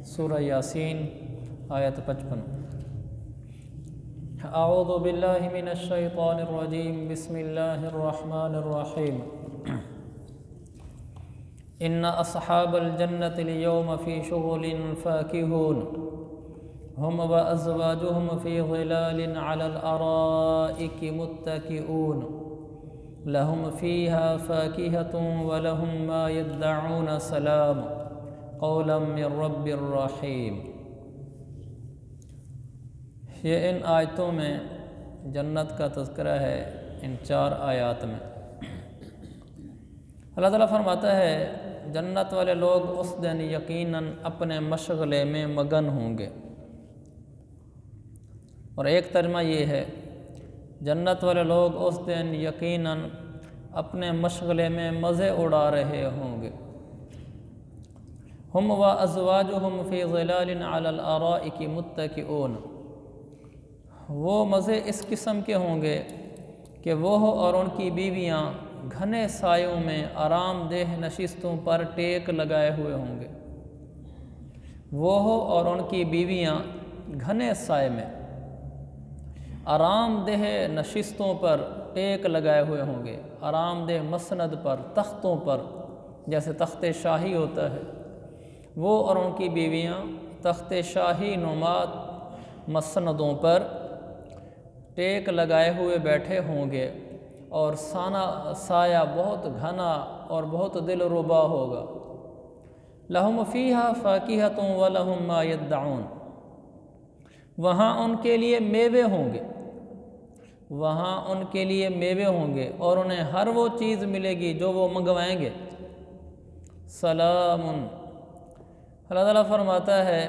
سورہ یاسین آیت 55۔ اعوذ باللہ من الشیطان الرجیم، بسم اللہ الرحمن الرحیم۔ ان اصحاب الجنة اليوم فی شغل فاکہون، ہم وازواجہم فی ظلال علی الارائک متکئون، لہم فیہا فاکہۃ ولہم ما یدعون، سلام قولا من رب الرحیم۔ یہ ان آیتوں میں جنت کا تذکرہ ہے، ان 4 آیات میں۔ اللہ تعالیٰ فرماتا ہے جنت والے لوگ اس دن یقیناً اپنے مشغلے میں مگن ہوں گے، اور ایک ترجمہ یہ ہے جنت والے لوگ اس دن یقیناً اپنے مشغلے میں مزے اڑا رہے ہوں گے۔ ہم وازواجہم فی ظلال علی الارائک متکئون، وہ مزے اس قسم کے ہوں گے کہ وہ اور ان کی بیویاں گھنے سایوں میں آرام دہ نشستوں پر ٹیک لگائے ہوئے ہوں گے۔ وہ اور ان کی بیویاں گھنے سائے میں آرام دہ نشستوں پر ٹیک لگائے ہوئے ہوں گے، آرام دہ مسند پر، تختوں پر، جیسے تخت شاہی ہوتا ہے، وہ اور ان کی بیویاں تخت شاہی نما مسندوں پر ٹیک لگائے ہوئے بیٹھے ہوں گے، اور سایہ بہت گھنا اور بہت دل ربا ہوگا۔ لہم فیہا فاکہۃ ولہم ما یدعون، وہاں ان کے لیے میوے ہوں گے، وہاں ان کے لیے میوے ہوں گے، اور انہیں ہر وہ چیز ملے گی جو وہ منگوائیں گے۔ سلام، اللہ تعالیٰ فرماتا ہے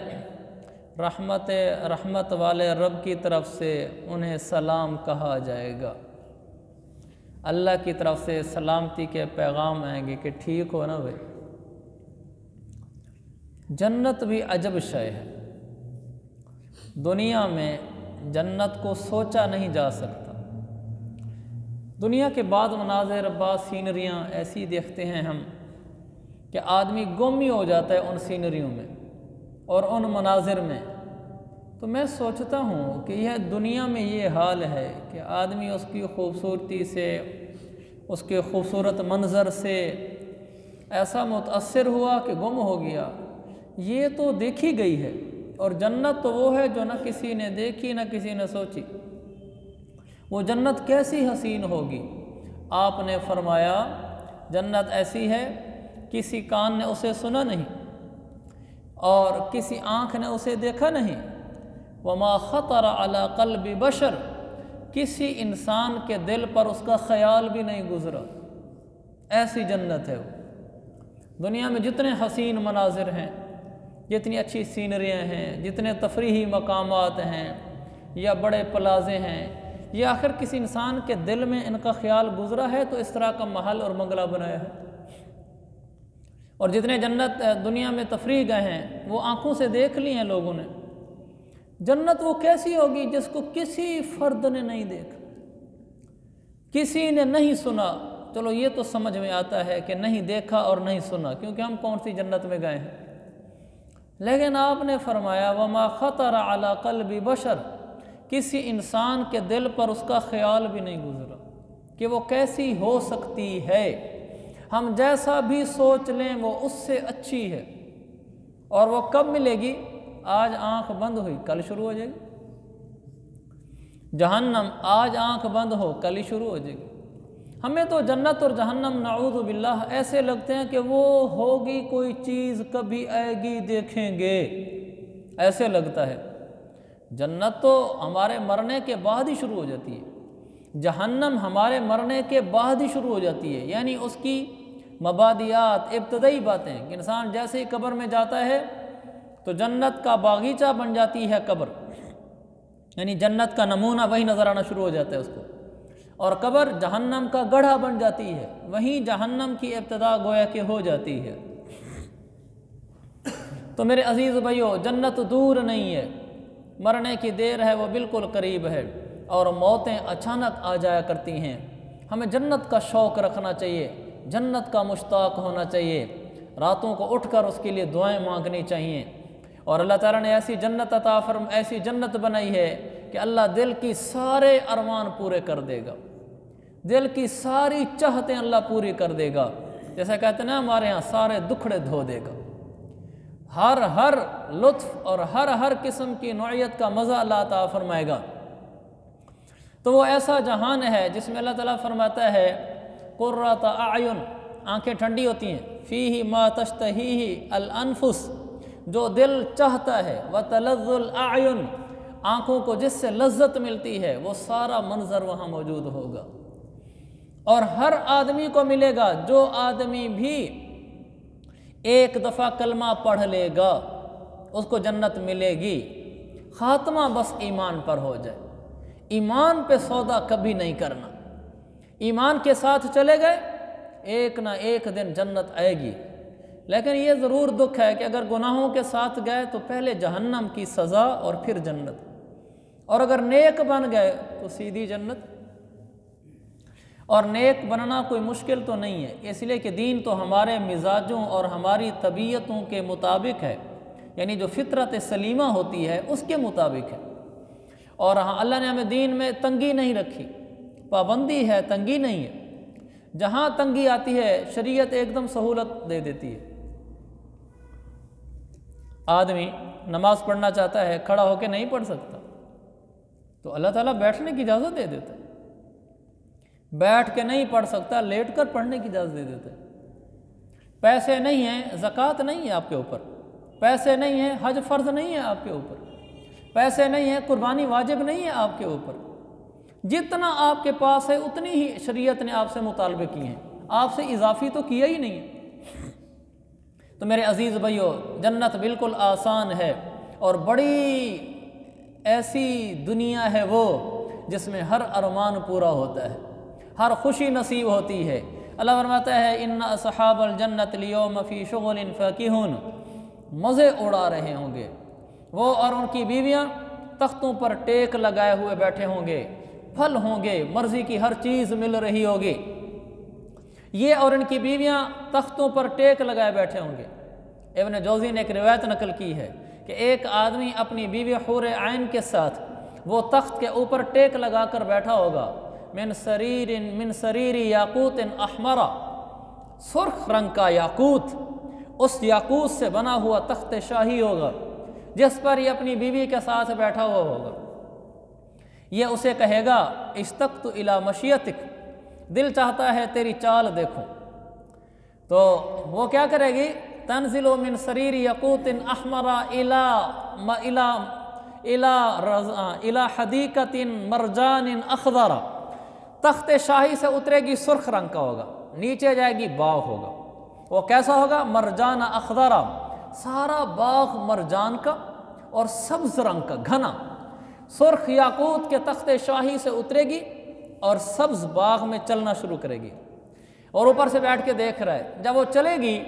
رحمت والے رب کی طرف سے انہیں سلام کہا جائے گا۔ اللہ کی طرف سے سلامتی کے پیغام آئیں گے کہ ٹھیک ہو نا بھائی۔ جنت بھی عجب شے ہے، دنیا میں جنت کو سوچا نہیں جا سکتا۔ دنیا کے بعض مناظر، بعض سینریاں ایسی دیکھتے ہیں ہم کہ آدمی گم ہی ہو جاتا ہے ان سینریوں میں اور ان مناظر میں۔ تو میں سوچتا ہوں کہ یہ دنیا میں یہ حال ہے کہ آدمی اس کی خوبصورتی سے، اس کے خوبصورت منظر سے ایسا متاثر ہوا کہ گم ہو گیا۔ یہ تو دیکھی گئی ہے، اور جنت تو وہ ہے جو نہ کسی نے دیکھی نہ کسی نے سوچی۔ وہ جنت کیسی حسین ہوگی؟ آپ نے فرمایا جنت ایسی ہے کسی کان نے اسے سنا نہیں، اور کسی آنکھ نے اسے دیکھا نہیں، وما خطر علی قلب بشر، کسی انسان کے دل پر اس کا خیال بھی نہیں گزرا۔ ایسی جنت ہے وہ۔ دنیا میں جتنے حسین مناظر ہیں، جتنی اچھی سینریاں ہیں، جتنے تفریحی مقامات ہیں یا بڑے پلازے ہیں، یہ آخر کسی انسان کے دل میں ان کا خیال گزرا ہے تو اس طرح کا محل اور بنگلہ بنایا ہے؟ اور جتنے جنت دنیا میں تفریح گئے ہیں وہ آنکھوں سے دیکھ لی ہیں لوگوں نے۔ جنت وہ کیسی ہوگی جس کو کسی فرد نے نہیں دیکھا، کسی نے نہیں سنا۔ چلو یہ تو سمجھ میں آتا ہے کہ نہیں دیکھا اور نہیں سنا، کیونکہ ہم کون سی جنت میں گئے ہیں۔ لیکن آپ نے فرمایا وما خطر علی قلب بشر، کسی انسان کے دل پر اس کا خیال بھی نہیں گزرا کہ وہ کیسی ہو سکتی ہے۔ ہم جیسا بھی سوچ لیں وہ اس سے اچھی ہے، اور وہ کب ملے گی؟ آج آنکھ بند ہوئی کل شروع ہو جائے گی۔ جہنم آج آنکھ بند ہو کل ہی شروع ہو جائے گی۔ ہمیں تو جنت اور جہنم نعوذ باللہ ایسے لگتے ہیں کہ وہ ہوگی کوئی چیز، کبھی آئے گی دیکھیں گے، ایسے لگتا ہے۔ جنت تو ہمارے مرنے کے بعد ہی شروع ہو جاتی ہے، جہنم ہمارے مرنے کے بعد ہی شروع ہو جاتی ہے۔ یعنی اس کی مبادیات، ابتدائی باتیں کہ انسان جیسے ہی قبر میں جاتا ہے تو جنت کا باغیچہ بن جاتی ہے قبر، یعنی جنت کا نمونہ وہی نظر آنا شروع ہو جاتا ہے اس کو، اور قبر جہنم کا گڑھا بن جاتی ہے، وہیں جہنم کی ابتدا گویا کہ ہو جاتی ہے۔ تو میرے عزیز بھائیو، جنت دور نہیں ہے، مرنے کی دیر ہے وہ بالکل قریب ہے، اور موتیں اچانک آ جایا کرتی ہیں۔ ہمیں جنت کا شوق رکھنا چاہیے، جنت کا مشتاق ہونا چاہیے، راتوں کو اٹھ کر اس کے لیے دعائیں مانگنی چاہیے، اور اللہ تعالیٰ نے ایسی جنت ایسی جنت بنائی ہے کہ اللہ دل کی سارے ارمان پورے کر دے گا، دل کی ساری چاہتیں اللہ پوری کر دے گا، جیسا کہتے ہیں نا ہمارے ہاں سارے دکھڑے دھو دے گا، ہر لطف اور ہر قسم کی نوعیت کا مزہ اللہ عطا فرمائے گا۔ تو وہ ایسا جہان ہے جس میں اللہ تعالیٰ فرماتا ہے قرۃ اعین، آنکھیں ٹھنڈی ہوتی ہیں، فیہ ما تشتہیہ الانفس، جو دل چاہتا ہے، وتلذ الاعین، آنکھوں کو جس سے لذت ملتی ہے، وہ سارا منظر وہاں موجود ہوگا۔ اور ہر آدمی کو ملے گا، جو آدمی بھی ایک دفعہ کلمہ پڑھ لے گا اس کو جنت ملے گی، خاتمہ بس ایمان پر ہو جائے۔ ایمان پہ سودا کبھی نہیں کرنا، ایمان کے ساتھ چلے گئے ایک نہ ایک دن جنت آئے گی۔ لیکن یہ ضرور دکھ ہے کہ اگر گناہوں کے ساتھ گئے تو پہلے جہنم کی سزا اور پھر جنت، اور اگر نیک بن گئے تو سیدھی جنت۔ اور نیک بننا کوئی مشکل تو نہیں ہے، اس لیے کہ دین تو ہمارے مزاجوں اور ہماری طبیعتوں کے مطابق ہے، یعنی جو فطرت سلیمہ ہوتی ہے اس کے مطابق ہے۔ اور ہاں اللہ نے ہمیں دین میں تنگی نہیں رکھی، پابندی ہے، تنگی نہیں ہے۔ جہاں تنگی آتی ہے شریعت ایک دم سہولت دے دیتی ہے۔ آدمی نماز پڑھنا چاہتا ہے، کھڑا ہو کے نہیں پڑھ سکتا، تو اللہ تعالیٰ بیٹھنے کی اجازت دے دیتا ہے۔ بیٹھ کے نہیں پڑھ سکتا، لیٹ کر پڑھنے کی اجازت دے دیتا ہے۔ پیسے نہیں ہیں، زکوٰۃ نہیں ہے آپ کے اوپر، پیسے نہیں ہیں، حج فرض نہیں ہے آپ کے اوپر، پیسے نہیں ہیں، قربانی واجب نہیں ہے آپ کے اوپر، جتنا آپ کے پاس ہے اتنی ہی شریعت نے آپ سے مطالبے کیے ہیں، آپ سے اضافی تو کیا ہی نہیں ہے۔ تو میرے عزیز بھائیو، جنت بالکل آسان ہے، اور بڑی ایسی دنیا ہے وہ جس میں ہر ارمان پورا ہوتا ہے، ہر خوشی نصیب ہوتی ہے۔ اللہ فرماتا ہے ان اصحاب الجنت اليوم فی شغل فاکہون، مزے اڑا رہے ہوں گے وہ اور ان کی بیویاں، تختوں پر ٹیک لگائے ہوئے بیٹھے ہوں گے، پھل ہوں گے، مرضی کی ہر چیز مل رہی ہوگی۔ یہ اور ان کی بیویاں تختوں پر ٹیک لگائے بیٹھے ہوں گے۔ ابن جوزی نے ایک روایت نقل کی ہے کہ ایک آدمی اپنی بیوی حور عین کے ساتھ وہ تخت کے اوپر ٹیک لگا کر بیٹھا ہوگا، من سریر یاقوت احمرا، سرخ رنگ کا یاقوت، اس یاقوت سے بنا ہوا تخت شاہی ہوگا جس پر یہ اپنی بیوی کے ساتھ بیٹھا ہوا ہوگا۔ یہ اسے کہے گا اشتقت الی مشیتک، دل چاہتا ہے تیری چال دیکھوں۔ تو وہ کیا کرے گی؟ تنزل من سریر یاقوت احمرا الی حدیقۃ مرجان اخضر، تخت شاہی سے اترے گی، سرخ رنگ کا ہوگا، نیچے جائے گی، باغ ہوگا۔ وہ کیسا ہوگا؟ مرجان اخضر، سارا باغ مرجان کا اور سبز رنگ کا، گھنا۔ سرخ یاقوت کے تخت شاہی سے اترے گی اور سبز باغ میں چلنا شروع کرے گی، اور اوپر سے بیٹھ کے دیکھ رہا ہے۔ جب وہ چلے گی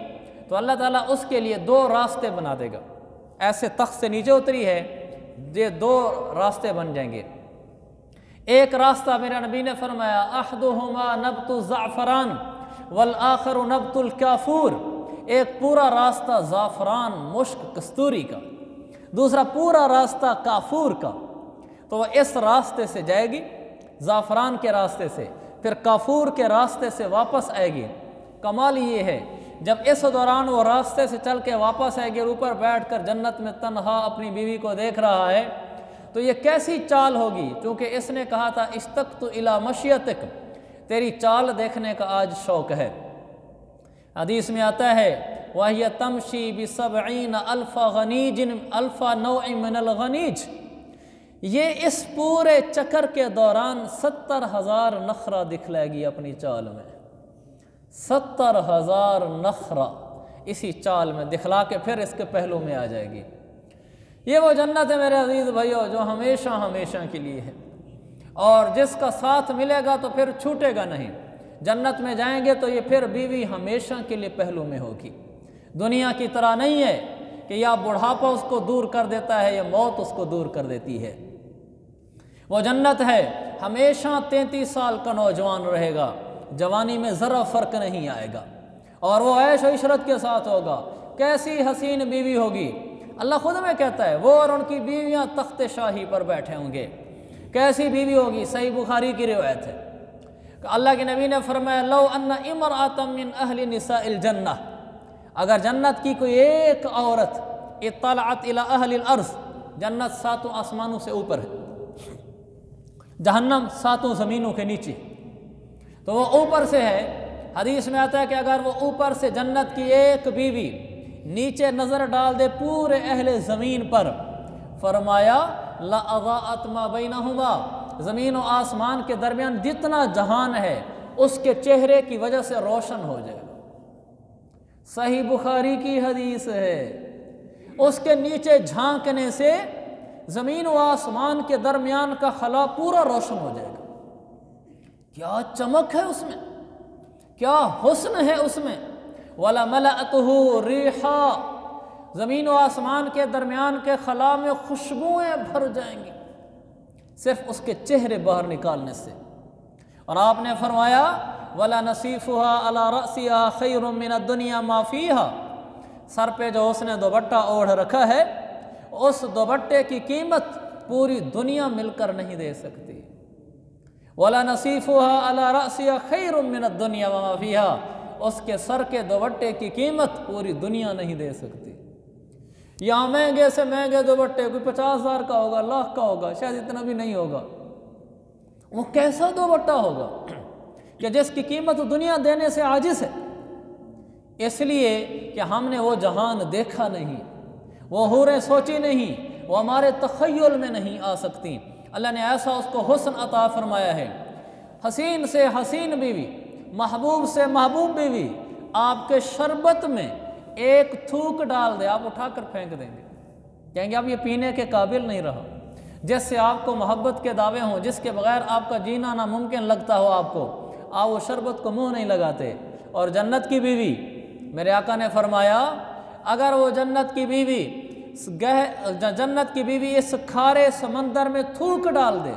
تو اللہ تعالیٰ اس کے لیے دو راستے بنا دے گا، ایسے تخت سے نیچے اتری ہے، یہ دو راستے بن جائیں گے۔ ایک راستہ میرا نبی نے فرمایا احدہما نبت الزعفران والآخر نبت الکافور، ایک پورا راستہ زعفران مشک کستوری کا، دوسرا پورا راستہ کافور کا۔ تو وہ اس راستے سے جائے گی، زعفران کے راستے سے، پھر کافور کے راستے سے واپس آئے گی۔ کمال یہ ہے جب اس دوران وہ راستے سے چل کے واپس آئے گی اور اوپر بیٹھ کر جنت میں تنہا اپنی بیوی کو دیکھ رہا ہے، تو یہ کیسی چال ہوگی؟ چونکہ اس نے کہا تھا اشتقت الی مشیتک، تیری چال دیکھنے کا آج شوق ہے۔ حدیث میں آتا ہے وَهِيَ تَمْشِي بِسَبْعِينَ أَلْفَ غَنِيجٍ أَلْفَ نَوْعٍ مِّنَ الْغَنِيج، یہ اس پورے چکر کے دوران 70,000 نخرہ دکھلائے گی اپنی چال میں، 70,000 نخرہ اسی چال میں دکھلا کے پھر اس کے پہلو میں آ جائے گی۔ یہ وہ جنت ہے میرے عزیز بھائیو جو ہمیشہ ہمیشہ کے لیے ہے، اور جس کا ساتھ ملے گا تو پھر چھوٹے گا نہیں۔ جنت میں جائیں گے تو یہ پھر بیوی ہمیشہ کے لیے پہلو میں ہوگی۔ دنیا کی طرح نہیں ہے کہ یا بڑھاپا اس کو دور کر دیتا ہے یا موت اس کو دور کر دیتی ہے۔ وہ جنت ہے ہمیشہ 33 سال کا نوجوان رہے گا، جوانی میں ذرا فرق نہیں آئے گا، اور وہ عیش و عشرت کے ساتھ ہوگا۔ کیسی حسین بیوی ہوگی، اللہ خود میں کہتا ہے وہ اور ان کی بیویاں تخت شاہی پر بیٹھے ہوں گے۔ کیسی بیوی ہوگی؟ صحیح بخاری کی روایت ہے کہ اللہ کے نبی نے فرمایا لو ان امرأۃ من اہل نساء الجنہ، اگر جنت کی کوئی ایک عورت اطلعت الی اہل الارض، جنت ساتوں آسمانوں سے اوپر ہے، جہنم ساتوں زمینوں کے نیچے، تو وہ اوپر سے ہے۔ حدیث میں آتا ہے کہ اگر وہ اوپر سے جنت کی ایک بیوی نیچے نظر ڈال دے پورے اہل زمین پر، فرمایا لأضاءت ما بینہما، زمین و آسمان کے درمیان جتنا جہان ہے اس کے چہرے کی وجہ سے روشن ہو جائے گا۔ صحیح بخاری کی حدیث ہے، اس کے نیچے جھانکنے سے زمین و آسمان کے درمیان کا خلا پورا روشن ہو جائے گا۔ کیا چمک ہے اس میں، کیا حسن ہے اس میں۔ وَلَمَلَأَتُهُ رِيحًا، زمین و آسمان کے درمیان کے خلا میں خوشبوئیں بھر جائیں گی صرف اس کے چہرے باہر نکالنے سے۔ اور آپ نے فرمایا وَلَنَصِيفُهَا عَلَى رَأْسِهَا خَيْرٌ مِّنَ الدُّنْيَا مَا فِيهَا، سر پہ جو اس نے دوپٹہ اوڑھ رکھا ہے اس دوپٹے کی قیمت پوری دنیا مل کر نہیں دے سکتی۔ وَلَنَصِيفُهَا عَلَى رَأْسِهَا خَيْرٌ مِّنَ الدُّنْيَا وَمَا فِيهَا، اس کے سر کے دوپٹے کی قیمت پوری دنیا نہیں دے سکتی۔ یہاں مہنگے سے مہنگے دوپٹے کوئی 50,000 کا ہوگا، لاکھ کا ہوگا، شاید اتنا بھی نہیں ہوگا۔ وہ کیسا دوپٹہ ہوگا کہ جس کی قیمت دنیا دینے سے عاجز ہے، اس لیے کہ ہم نے وہ جہان دیکھا نہیں، وہ حوریں سوچی نہیں، وہ ہمارے تخیل میں نہیں آ سکتی۔ اللہ نے ایسا اس کو حسن عطا فرمایا ہے، حسین سے حسین بیوی، محبوب سے محبوب بیوی، آپ کے شربت میں ایک تھوک ڈال دے آپ اٹھا کر پھینک دیں گے، کہیں گے اب یہ پینے کے قابل نہیں رہا۔ جس سے آپ کو محبت کے دعوے ہوں، جس کے بغیر آپ کا جینا ناممکن لگتا ہو آپ وہ شربت کو منہ نہیں لگاتے۔ اور جنت کی بیوی، میرے آقا نے فرمایا اگر وہ جنت کی بیوی اس کھارے سمندر میں تھوک ڈال دے،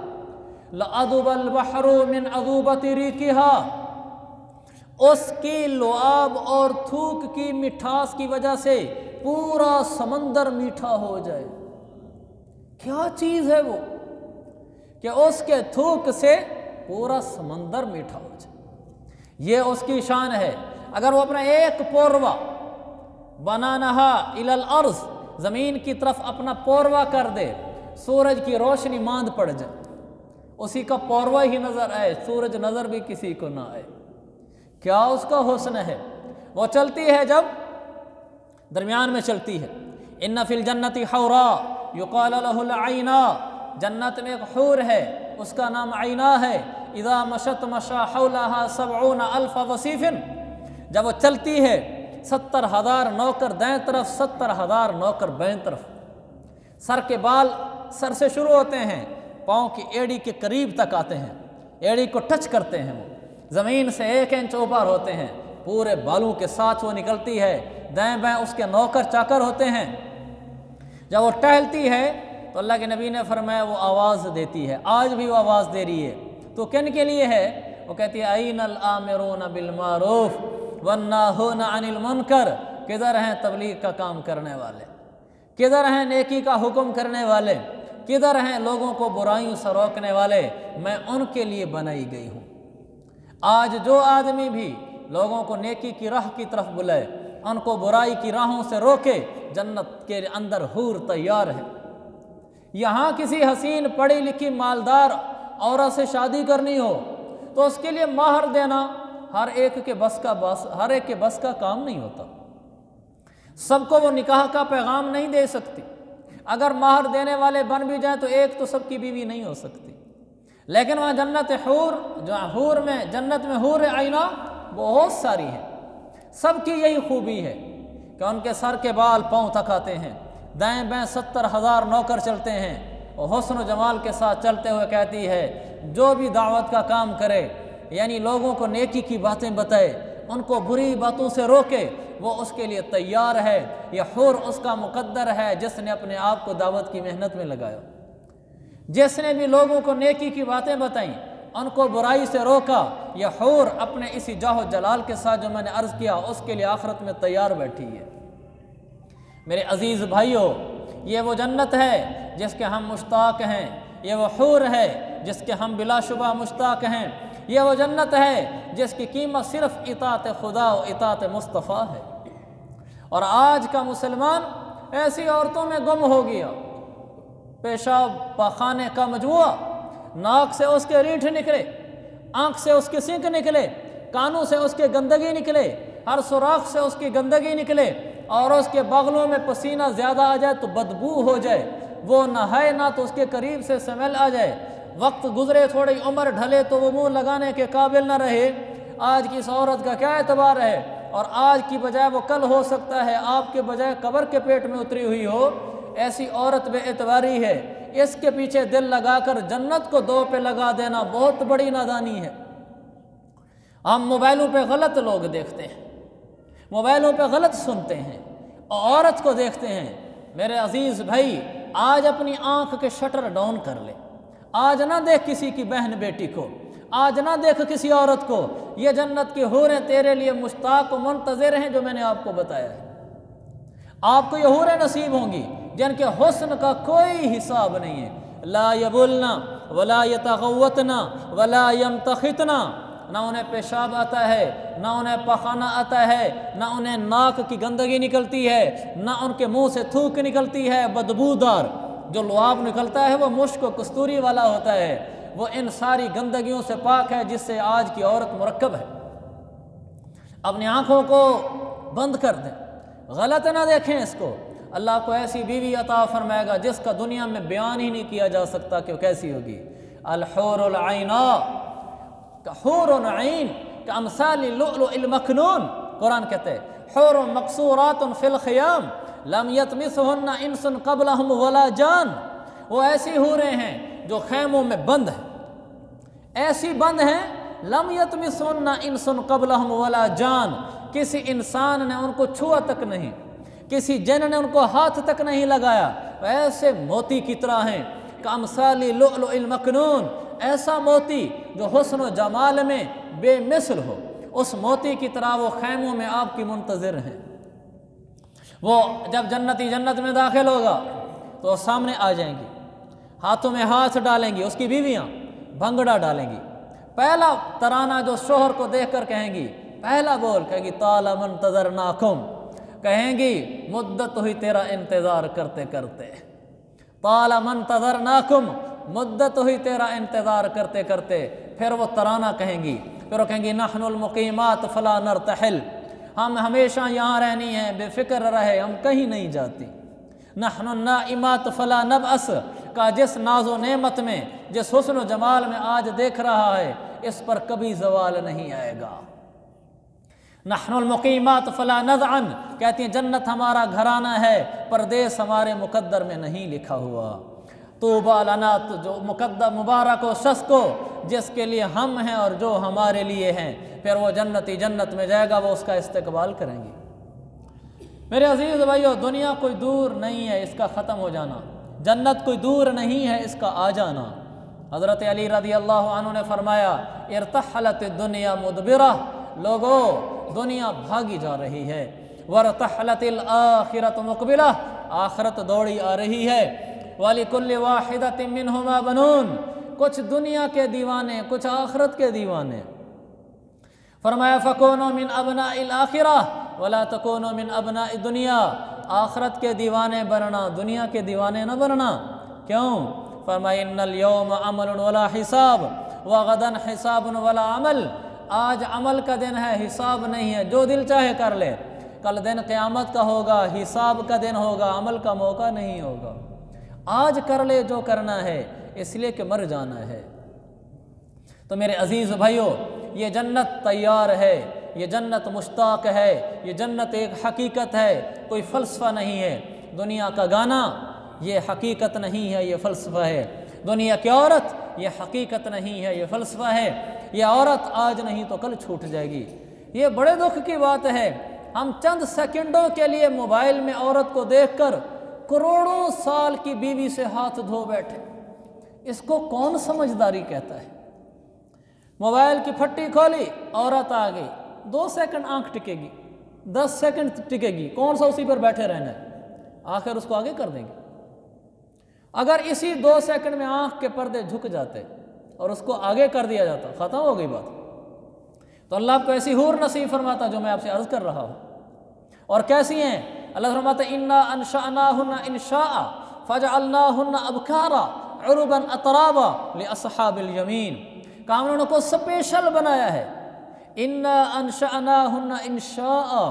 لَأَذُوبَ الْبَحْرُ مِنْ عَذُوبَةِ رِيقِهَا، اس کی لعاب اور تھوک کی مٹھاس کی وجہ سے پورا سمندر میٹھا ہو جائے۔ کیا چیز ہے وہ کہ اس کے تھوک سے پورا سمندر میٹھا ہو جائے، یہ اس کی شان ہے۔ اگر وہ اپنا ایک پوروا بنانہا الی الارض، زمین کی طرف اپنا پوروا کر دے، سورج کی روشنی ماند پڑ جائے، اسی کا پوروا ہی نظر آئے، سورج نظر بھی کسی کو نہ آئے، کیا اس کا حسن ہے۔ وہ چلتی ہے جب درمیان میں چلتی ہے، ان فی الجنت حورا یقال لہ العینا، جنت میں ایک حور ہے اس کا نام عینا ہے، اذا مشت مشا حولها 70,000 وصیف، جب وہ چلتی ہے 70,000 نوکر دائیں طرف، 70,000 نوکر بائیں طرف، سر کے بال سر سے شروع ہوتے ہیں، پاؤں کی ایڑی کے قریب تک آتے ہیں، ایڑی کو ٹچ کرتے ہیں، وہ زمین سے 1 انچ اوپر ہوتے ہیں، پورے بالوں کے ساتھ وہ نکلتی ہے، دائیں بائیں اس کے نوکر چاکر ہوتے ہیں۔ جب وہ ٹہلتی ہے تو اللہ کے نبی نے فرمایا وہ آواز دیتی ہے، آج بھی وہ آواز دے رہی ہے، تو کن کے لیے ہے؟ وہ کہتی ہے این الآمرون بالمعروف والناہون عن المنکر، کدھر ہیں تبلیغ کا کام کرنے والے، کدھر ہیں نیکی کا حکم کرنے والے، کدھر ہیں لوگوں کو برائیوں سے روکنے والے، میں ان کے لیے بنائی گئی ہوں۔ آج جو آدمی بھی لوگوں کو نیکی کی راہ کی طرف بلائے، ان کو برائی کی راہوں سے روکے، جنت کے اندر حور تیار ہے۔ یہاں کسی حسین پڑھی لکھی مالدار عورت سے شادی کرنی ہو تو اس کے لیے مہر دینا ہر ایک کے بس کا کام نہیں ہوتا، سب کو وہ نکاح کا پیغام نہیں دے سکتی، اگر مہر دینے والے بن بھی جائیں تو ایک تو سب کی بیوی نہیں ہو سکتی۔ لیکن وہاں جنت میں حور عینا بہت ساری ہیں، سب کی یہی خوبی ہے کہ ان کے سر کے بال پاؤں تک آتے ہیں، دائیں بائیں 70,000 نوکر چلتے ہیں، اور حسن و جمال کے ساتھ چلتے ہوئے کہتی ہے جو بھی دعوت کا کام کرے، یعنی لوگوں کو نیکی کی باتیں بتائے، ان کو بری باتوں سے روکے، وہ اس کے لیے تیار ہے۔ یہ حور اس کا مقدر ہے جس نے اپنے آپ کو دعوت کی محنت میں لگایا، جس نے بھی لوگوں کو نیکی کی باتیں بتائیں، ان کو برائی سے روکا، یہ حور اپنے اسی جاہ و جلال کے ساتھ جو میں نے عرض کیا اس کے لیے آخرت میں تیار بیٹھی ہے۔ میرے عزیز بھائیوں، یہ وہ جنت ہے جس کے ہم مشتاق ہیں، یہ وہ حور ہے جس کے ہم بلا شبہ مشتاق ہیں، یہ وہ جنت ہے جس کی قیمت صرف اطاعت خدا و اطاعت مصطفیٰ ہے۔ اور آج کا مسلمان ایسی عورتوں میں گم ہو گیا، پیشاب پاخانے کا مجموعہ، ناک سے اس کے رینٹھ نکلے، آنکھ سے اس کے سینک نکلے، کانوں سے اس کے گندگی نکلے، ہر سوراخ سے اس کی گندگی نکلے، اور اس کے بغلوں میں پسینہ زیادہ آ جائے تو بدبو ہو جائے، وہ نہائے نہ تو اس کے قریب سے سمیل آ جائے، وقت گزرے تھوڑی عمر ڈھلے تو وہ منہ لگانے کے قابل نہ رہے۔ آج کی اس عورت کا کیا اعتبار ہے؟ اور آج کی بجائے وہ کل ہو سکتا ہے آپ کے بجائے قبر کے پیٹ میں اتری ہوئی ہو۔ ایسی عورت بے اعتباری ہے، اس کے پیچھے دل لگا کر جنت کو دو پہ لگا دینا بہت بڑی نادانی ہے۔ ہم موبائلوں پہ غلط لوگ دیکھتے ہیں، موبائلوں پہ غلط سنتے ہیں، اور عورت کو دیکھتے ہیں۔ میرے عزیز بھائی، آج اپنی آنکھ کے شٹر ڈاؤن کر لے، آج نہ دیکھ کسی کی بہن بیٹی کو، آج نہ دیکھ کسی عورت کو۔ یہ جنت کی حوریں تیرے لیے مشتاق و منتظر ہیں جو میں نے آپ کو بتایا ہے۔ آپ کو یہ حوریں نصیب ہوں گی جن کے حسن کا کوئی حساب نہیں ہے۔ لا یبولنا ولا یتغوتنا ولا یمتخطنا، نہ انہیں پیشاب آتا ہے، نہ انہیں پخانہ آتا ہے، نہ انہیں ناک کی گندگی نکلتی ہے، نہ ان کے منہ سے تھوک نکلتی ہے بدبودار۔ جو لعاب نکلتا ہے وہ مشک و کستوری والا ہوتا ہے، وہ ان ساری گندگیوں سے پاک ہے جس سے آج کی عورت مرکب ہے۔ اپنی آنکھوں کو بند کر دیں، غلط نہ دیکھیں اس کو۔ اللہ کو ایسی بیوی عطا فرمائے گا جس کا دنیا میں بیان ہی نہیں کیا جا سکتا کہ وہ کیسی ہوگی۔ الحور العیناء حور عین کامثال اللؤلؤ المکنون، قرآن کہتے ہیں حور مقصورات فی الخیام لم یطمثہن انس قبلہم ولا جان۔ وہ ایسی حوریں ہیں جو خیموں میں بند ہیں، ایسی بند ہیں لم یطمثہن انس قبلہم ولا جان، کسی انسان نے ان کو چھوا تک نہیں، کسی جن نے ان کو ہاتھ تک نہیں لگایا، ایسے موتی کی طرح ہیں۔ کامثال اللؤلؤ المکنون، ایسا موتی جو حسن و جمال میں بے مثل ہو، اس موتی کی طرح وہ خیموں میں آپ کی منتظر ہیں۔ وہ جب جنتی جنت میں داخل ہوگا تو وہ سامنے آ جائیں گی، ہاتھوں میں ہاتھ ڈالیں گی، اس کی بیویاں بھنگڑا ڈالیں گی، پہلا ترانہ جو شوہر کو دیکھ کر کہیں گی، پہلا بول کہیں گی طال منتظرناکم، کہیں گی مدت ہوئی تیرا انتظار کرتے کرتے، طال منتظرناکم، مدت ہوئی تیرا انتظار کرتے کرتے۔ پھر وہ ترانہ کہیں گی، پھر وہ کہیں گی نحن المقیمات فلا نرتحل، ہم ہمیشہ یہاں رہنی ہے، بے فکر رہے، ہم کہیں نہیں جاتی۔ نحن النائمات فلا نبعث، کا جس ناز و نعمت میں، جس حسن و جمال میں آج دیکھ رہا ہے، اس پر کبھی زوال نہیں آئے گا۔ نحن المقیمات فلا نذعن، کہتی ہیں جنت ہمارا گھرانہ ہے، پردیس ہمارے مقدر میں نہیں لکھا ہوا۔ طوبیٰ لنا، جو مقدر مبارک و شخص کو جس کے لیے ہم ہیں اور جو ہمارے لیے ہیں۔ پھر وہ جنتی جنت میں جائے گا، وہ اس کا استقبال کریں گے۔ میرے عزیز بھائیو، دنیا کوئی دور نہیں ہے اس کا ختم ہو جانا، جنت کوئی دور نہیں ہے اس کا آ جانا۔ حضرت علی رضی اللہ عنہ نے فرمایا ارتحلت الدنیا مدبرہ، لوگو دنیا بھاگی جا رہی ہے، وارتحلت الآخرۃ مقبلہ، آخرت دوڑی آ رہی ہے، وَلِكُلِّ وَاحِدَةٍ مِّنْهُمَا بَنُونَ، کچھ دنیا کے دیوانے، کچھ آخرت کے دیوانے۔ فرمایا فَكُونُوا مِنْ أَبْنَاءِ الْآخِرَةِ وَلَا تَكُونُوا مِنْ أَبْنَاءِ الدُّنْيَا، آخرت کے دیوانے بننا، دنیا کے دیوانے نہ بننا۔ کیوں؟ فرمایا إِنَّ الْيَوْمَ عَمَلٌ وَلَا حِسَابٌ وَغَدًا حِسَابٌ وَلَا عَمَلٌ، آج عمل کا دن ہے، حساب نہیں ہے، جو دل چاہے کر لے۔ کل دن قیامت کا ہوگا، حساب کا دن ہوگا، عمل کا موقع نہیں ہوگا۔ آج کر لے جو کرنا ہے، اس لیے کہ مر جانا ہے۔ تو میرے عزیز بھائیو، یہ جنت تیار ہے، یہ جنت مشتاق ہے، یہ جنت ایک حقیقت ہے، کوئی فلسفہ نہیں ہے۔ دنیا کا گانا یہ حقیقت نہیں ہے، یہ فلسفہ ہے۔ دنیا کی عورت یہ حقیقت نہیں ہے، یہ فلسفہ ہے۔ یہ عورت آج نہیں تو کل چھوٹ جائے گی۔ یہ بڑے دکھ کی بات ہے، ہم چند سیکنڈوں کے لیے موبائل میں عورت کو دیکھ کر کروڑوں سال کی بیوی سے ہاتھ دھو بیٹھے۔ اس کو کون سمجھداری کہتا ہے؟ موبائل کی پھٹی کھولی، عورت آ گئی، 2 سیکنڈ آنکھ ٹکے گی، 10 سیکنڈ ٹکے گی، کون سا اسی پر بیٹھے رہنا ہے؟ آخر اس کو آگے کر دیں گے۔ اگر اسی 2 سیکنڈ میں آنکھ کے پردے جھک جاتے اور اس کو آگے کر دیا جاتا، ختم ہو گئی بات۔ تو اللہ آپ کو ایسی حور نصیب فرماتا جو میں آپ سے عرض کر رہا ہوں۔ اور کیسی ہیں؟ اللہ فرماتا ہے انا انشأناہن انشاء فجعلناہن ابکارا عربا اترابا لاصحاب الیمین، کہ ہم نے ان کو سپیشل بنایا ہے۔ انا انشأناہن انشاء،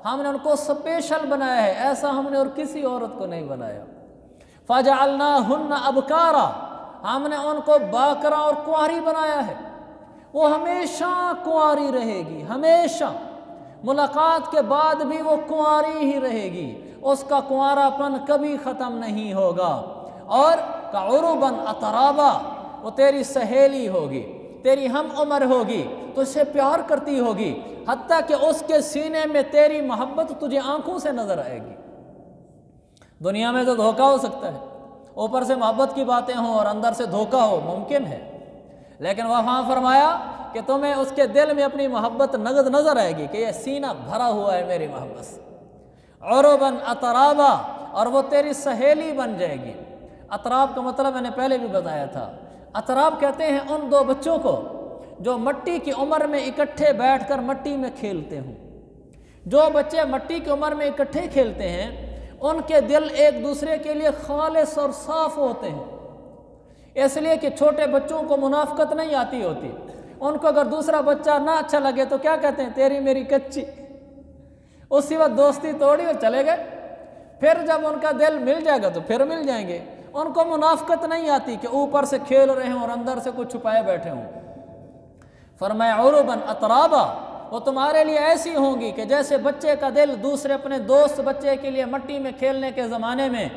ہم نے ان کو سپیشل بنایا ہے، ایسا ہم نے اور کسی عورت کو نہیں بنایا۔ فجعلناہن ابکارا، ہم نے ان کو باکرا اور کنواری بنایا ہے، وہ ہمیشہ کنواری رہے گی، ہمیشہ ملاقات کے بعد بھی وہ کنواری ہی رہے گی، اس کا کنوارا پن کبھی ختم نہیں ہوگا۔ اور کعرباً اترابا، وہ تیری سہیلی ہوگی، تیری ہم عمر ہوگی، تو اس سے پیار کرتی ہوگی، حتیٰ کہ اس کے سینے میں تیری محبت تجھے آنکھوں سے نظر آئے گی۔ دنیا میں تو دھوکہ ہو سکتا ہے، اوپر سے محبت کی باتیں ہوں اور اندر سے دھوکہ ہو، ممکن ہے، لیکن وہاں فرمایا کہ تمہیں اس کے دل میں اپنی محبت نظر آئے گی کہ یہ سینہ بھرا ہوا ہے میری محبت سے۔ عرباً اترابا، اور وہ تیری سہیلی بن جائے گی۔ اتراب کا مطلب میں نے پہلے بھی بتایا تھا، اتراب کہتے ہیں ان 2 بچوں کو جو مٹی کی عمر میں اکٹھے بیٹھ کر مٹی میں کھیلتے ہوں۔ جو بچے مٹی کی عمر میں اکٹھے کھیلتے ہیں ان کے دل ایک دوسرے کے لیے خالص اور صاف ہوتے ہیں، اس لیے کہ چھوٹے بچوں کو منافقت نہیں آتی ہوتی۔ ان کو اگر دوسرا بچہ نہ اچھا لگے تو کیا کہتے ہیں؟ تیری میری کچی، اسی وقت دوستی توڑی اور چلے گئے۔ پھر جب ان کا دل مل جائے گا تو پھر مل جائیں گے۔ ان کو منافقت نہیں آتی کہ اوپر سے کھیل رہے ہوں اور اندر سے کچھ چھپائے بیٹھے ہوں۔ فرمایا عرباً اترابا، وہ تمہارے لیے ایسی ہوں گی کہ جیسے بچے کا دل دوسرے اپنے دوست بچے کے لیے مٹی میں کھیلنے کے زمانے میں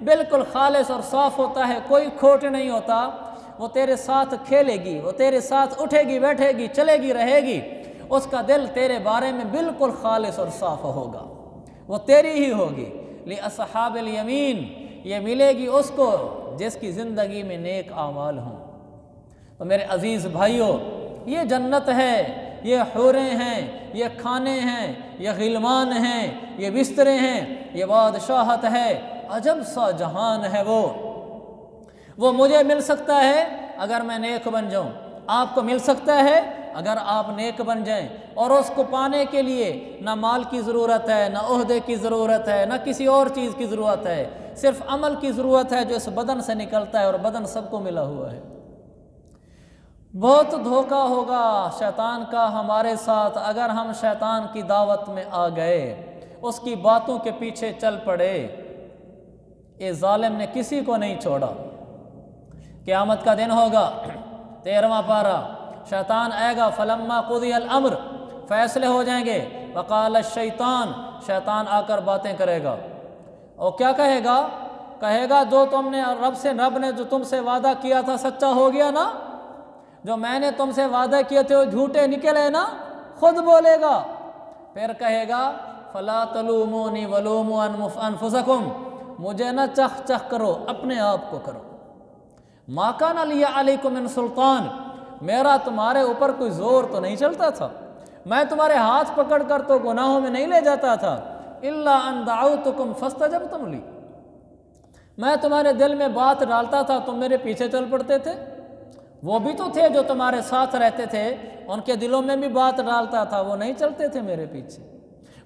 بالکل خالص اور صاف ہوتا ہے، کوئی کھوٹ نہیں ہوتا، وہ تیرے ساتھ کھیلے گی، وہ تیرے ساتھ اٹھے گی، بیٹھے گی، چلے گی، رہے گی، اس کا دل تیرے بارے میں بالکل خالص اور صاف ہوگا، وہ تیری ہی ہوگی۔ لِأَصْحَابِ الْيَمِينَ، یہ ملے گی اس کو جس کی زندگی میں نیک اعمال ہوں۔ تو میرے عزیز بھائیوں، یہ جنت ہے، یہ حوریں ہیں، یہ کھانے ہیں، یہ غلمان ہیں، یہ بستریں ہیں، یہ بادشاہت ہے، عجب سا جہان ہے وہ مجھے مل سکتا ہے اگر میں نیک بن جاؤں، آپ کو مل سکتا ہے اگر آپ نیک بن جائیں، اور اس کو پانے کے لیے نہ مال کی ضرورت ہے، نہ عہدے کی ضرورت ہے، نہ کسی اور چیز کی ضرورت ہے، صرف عمل کی ضرورت ہے جو اس بدن سے نکلتا ہے، اور بدن سب کو ملا ہوا ہے۔ بہت دھوکہ ہوگا شیطان کا ہمارے ساتھ اگر ہم شیطان کی دعوت میں آ گئے، اس کی باتوں کے پیچھے چل پڑے۔ یہ ظالم نے کسی کو نہیں چھوڑا۔ قیامت کا دن ہوگا، 13واں پارہ، شیطان آئے گا، فلما قضی الامر، فیصلے ہو جائیں گے، وقال الشیطان، شیطان آ کر باتیں کرے گا، اور کیا کہے گا جو تم نے رب نے جو تم سے وعدہ کیا تھا سچا ہو گیا نا، جو میں نے تم سے وعدہ کیے تھے وہ جھوٹے نکلے نا، خود بولے گا۔ پھر کہے گا فلا تلومونی ولوموا انفسکم، مجھے نہ چخ کرو، اپنے آپ کو کرو۔ ما کان لی علیکم من سلطان، میرا تمہارے اوپر کوئی زور تو نہیں چلتا تھا، میں تمہارے ہاتھ پکڑ کر تو گناہوں میں نہیں لے جاتا تھا، الا ان دعوتکم فاستجبتم لی، میں تمہارے دل میں بات ڈالتا تھا، تم میرے پیچھے چل پڑتے تھے۔ وہ بھی تو تھے جو تمہارے ساتھ رہتے تھے، ان کے دلوں میں بھی بات ڈالتا تھا، وہ نہیں چلتے تھے میرے پیچھے۔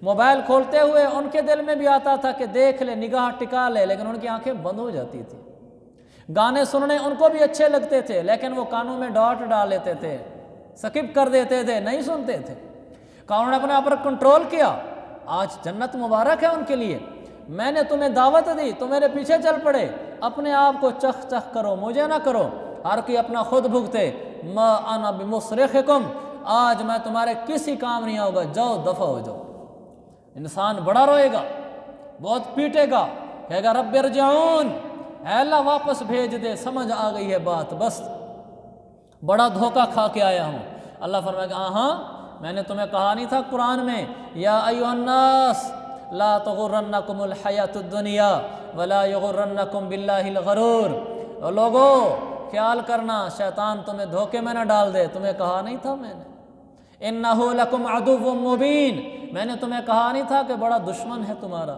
موبائل کھولتے ہوئے ان کے دل میں بھی آتا تھا کہ دیکھ لے، نگاہ ٹکا لے، لیکن ان کی آنکھیں بند ہو جاتی تھی۔ گانے سننے ان کو بھی اچھے لگتے تھے، لیکن وہ کانوں میں ڈاٹ ڈال لیتے تھے، سکپ کر دیتے تھے، نہیں سنتے تھے۔ انہوں نے اپنے آپ پر کنٹرول کیا۔ آج جنت مبارک ہے ان کے لیے، میں نے تمہیں دعوت دی، تم میرے پیچھے چل پڑے، اپنے آپ کو چخ کرو، مجھے نہ کرو، ہر کوئی اپنا خود بھگتے۔ ما انا بمصرخکم، آج میں تمہارے کسی کام نہیں آؤں گا، جاؤ دفع ہو جاؤ۔ انسان بڑا روئے گا، بہت پیٹے گا، کہے گا رب ارجعون، اے اللہ واپس بھیج دے، سمجھ آ گئی ہے بات، بس بڑا دھوکہ کھا کے آیا ہوں۔ اللہ فرمائے گا ہاں میں نے تمہیں کہا نہیں تھا قرآن میں، یا ایھا الناس لا تغرنکم الحیاۃ الدنیا ولا یغرنکم باللہ الغرور، اور لوگوں خیال کرنا شیطان تمہیں دھوکے میں نہ ڈال دے، تمہیں کہا نہیں تھا میں نے، انہ لکم عدو مبین، میں نے تمہیں کہا نہیں تھا کہ بڑا دشمن ہے تمہارا،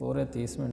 پورے 30 منٹ